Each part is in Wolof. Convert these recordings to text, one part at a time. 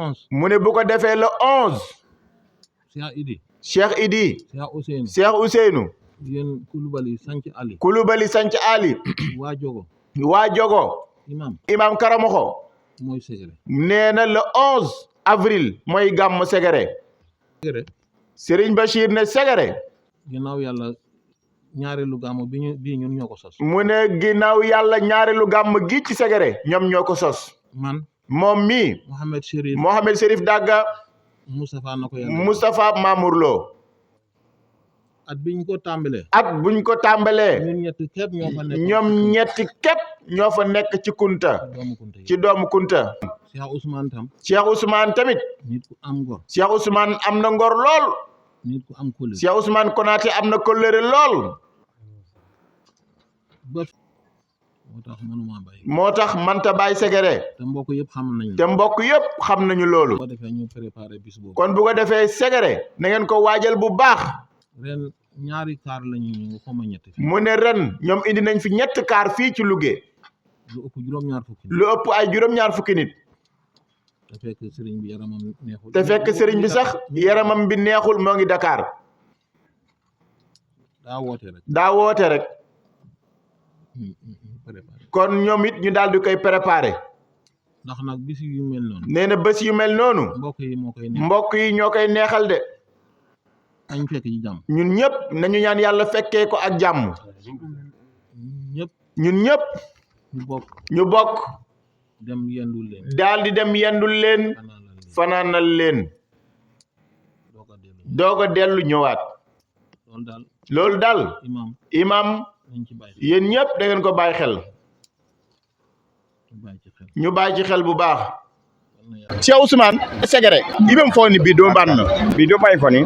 11. mu ne bu ko defee le 11. Cheikh Idi. Cheikh Idi. Cheikh Ousseynou. Cheikh Ousseynou. yéen Koulibaly Sanc Ali. Koulibaly Sanc Ali. waa Jogo. waa Jogo. imam Karamoxo. mooy Ségéré. nee na le 11 avril mooy gàmm Ségéré. Serigne Bachir ne Ségéré. ginnaaw yàlla ñaareelu gàmm bii ñun ñoo ko sos. mu ne ginnaaw yàlla ñaareelu gàmm gi ci Ségéré ñoom ñoo ko sos. moom mii. Mohamed Chérif Dagga. Moustapha na ko Moustapha Mamour Lo. at buñ ko tàmbalee. ñoom ñetti képp ñoo fa nekk ci Kunta. ci doomu Kunta. Cheikh Ousmane tamit. nit ku am ngor. Cheikh Ousmane am na ngor lool. nit ku am kóllëre. Cheikh Ousmane Konaté am na kóllëre lool. moo tax manta bàyyi Ségéré. te mbokk yëpp xam nañu loolu. kon bu ko defee Ségéré na ngeen ko waajal bu baax. ren ñaari kaar lañu xoma ñett. mu ne ren ñoom indi nañ fi ñett kaar fii ci Louga. lu ëpp ay juróom-ñaar fukki nit. te fekk sëriñ bi yaramam neexul. te fekk sëriñ bi sax yaramam bi neexul moo ngi Dakar. daa woote rek. kon ñoom it ñu daal di koy préparé. ndax nag bés yu mel noonu. nee na bés yu mel noonu. mbokk yi ñoo koy neexal de. añ fekk ci jàmm. ñun ñëpp nañu ñaan yàlla fekkee ko ak jàmm. ñun ñëpp. ñu bokk. dem yendul leen. daal di dem yendul leen. fanaanal leen. doog a dellu ñëwaat. loolu daal. imam yéen ñëpp da ngeen ko bàyyi xel. ñu bàyyi ci xel bu baax. Cheikh Ousmane Ségéré ibem foni bi do banno bi do bay foni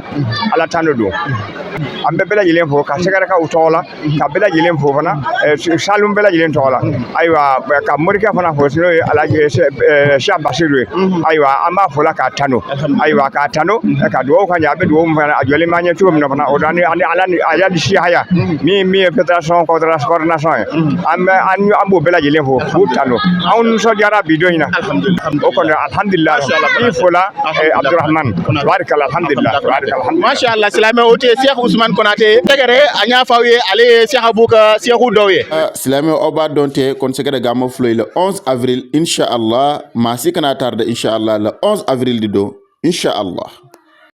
ala tando do ambe bela jilen fo ka Ségéré ka utola ka bela jilen fo fana salum bela jilen tola aywa ka morika fana fo sino ala Cheikh Basiru aywa amba fo la ka tano aywa ka tano ka do ka nyabe do mo fana ajole manye to mo fana o dani ala di haya mi fédération coordination ambo bela jilen fo tano on so jara bi do ina alhamdulillah ifola Abdourahmane barakallah alhamdulillah masha Allah silame ote Cheikh Ousmane Konaté Ségéré anya fawiye ale Cheikh Abouka Cheikhou Doye silame oba donte kon Ségéré gamo floy le 11 avril inshallah ma sikana tarde inshallah le 11 avril dido inshallah